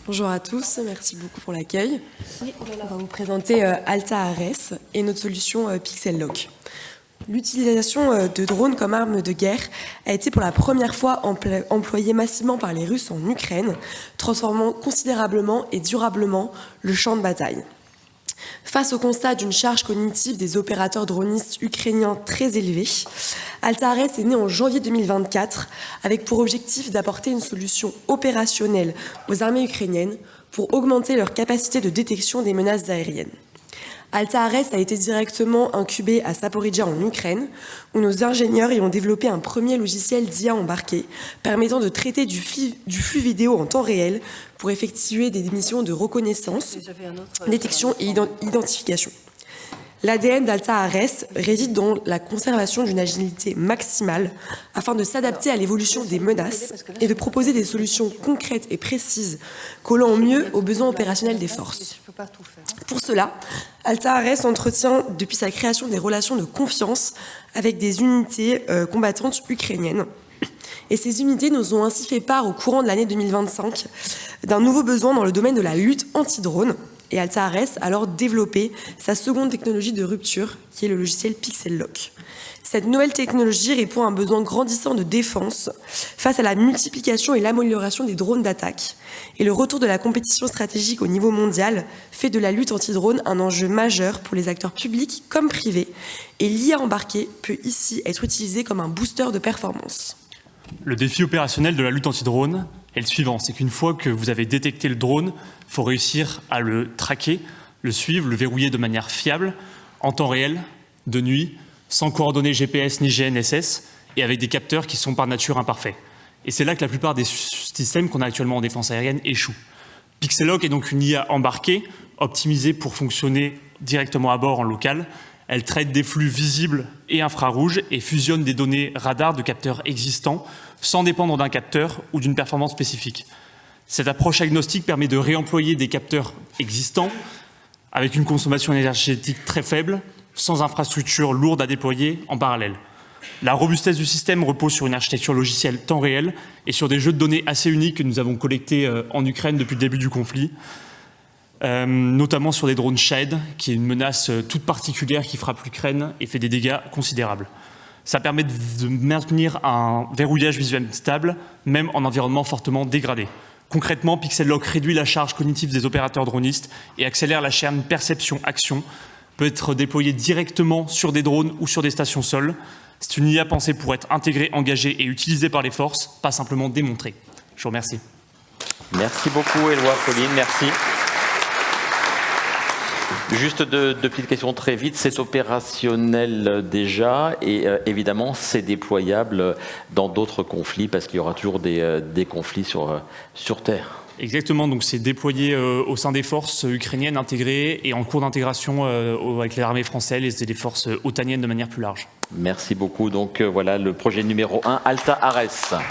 Bonjour à tous, merci beaucoup pour l'accueil. On va vous présenter Alta Ares et notre solution Pixel-Lock. L'utilisation de drones comme arme de guerre a été pour la première fois employée massivement par les Russes en Ukraine, transformant considérablement et durablement le champ de bataille. Face au constat d'une charge cognitive des opérateurs dronistes ukrainiens très élevée, Alta Ares est né en janvier 2024 avec pour objectif d'apporter une solution opérationnelle aux armées ukrainiennes pour augmenter leur capacité de détection des menaces aériennes. Alta Ares a été directement incubé à Zaporizhzhia en Ukraine, où nos ingénieurs y ont développé un premier logiciel d'IA embarqué, permettant de traiter du flux vidéo en temps réel pour effectuer des missions de reconnaissance, détection et identification. L'ADN d'Alta Ares réside dans la conservation d'une agilité maximale afin de s'adapter à l'évolution des menaces et de proposer des solutions concrètes et précises collant au mieux aux besoins opérationnels des forces. Pour cela, Alta Ares entretient depuis sa création des relations de confiance avec des unités combattantes ukrainiennes. Et ces unités nous ont ainsi fait part au courant de l'année 2025 d'un nouveau besoin dans le domaine de la lutte anti-drone. Et Alta Ares a alors développé sa seconde technologie de rupture, qui est le logiciel Pixel-Lock. Cette nouvelle technologie répond à un besoin grandissant de défense face à la multiplication et l'amélioration des drones d'attaque. Et le retour de la compétition stratégique au niveau mondial fait de la lutte anti-drone un enjeu majeur pour les acteurs publics comme privés. Et l'IA embarquée peut ici être utilisée comme un booster de performance. Le défi opérationnel de la lutte anti-drone est le suivant, c'est qu'une fois que vous avez détecté le drone, il faut réussir à le traquer, le suivre, le verrouiller de manière fiable, en temps réel, de nuit, sans coordonnées GPS ni GNSS, et avec des capteurs qui sont par nature imparfaits. Et c'est là que la plupart des systèmes qu'on a actuellement en défense aérienne échouent. Pixel-Lock est donc une IA embarquée, optimisée pour fonctionner directement à bord en local. Elle traite des flux visibles et infrarouges et fusionne des données radar de capteurs existants sans dépendre d'un capteur ou d'une performance spécifique. Cette approche agnostique permet de réemployer des capteurs existants avec une consommation énergétique très faible, sans infrastructure lourde à déployer en parallèle. La robustesse du système repose sur une architecture logicielle temps réel et sur des jeux de données assez uniques que nous avons collectés en Ukraine depuis le début du conflit. Notamment sur des drones Shahed, qui est une menace toute particulière qui frappe l'Ukraine et fait des dégâts considérables. Ça permet de maintenir un verrouillage visuel stable, même en environnement fortement dégradé. Concrètement, Pixel-Lock réduit la charge cognitive des opérateurs dronistes et accélère la chaîne perception-action, peut être déployé directement sur des drones ou sur des stations sol. C'est une IA pensée pour être intégrée, engagée et utilisée par les forces, pas simplement démontrée. Je vous remercie. Merci beaucoup, Éloi Pauline, merci. Juste deux petites questions très vite. C'est opérationnel déjà et évidemment c'est déployable dans d'autres conflits parce qu'il y aura toujours des conflits sur Terre. Exactement, donc c'est déployé au sein des forces ukrainiennes intégrées et en cours d'intégration avec les armées françaises et les forces otaniennes de manière plus large. Merci beaucoup. Donc voilà le projet numéro 1, Alta Ares.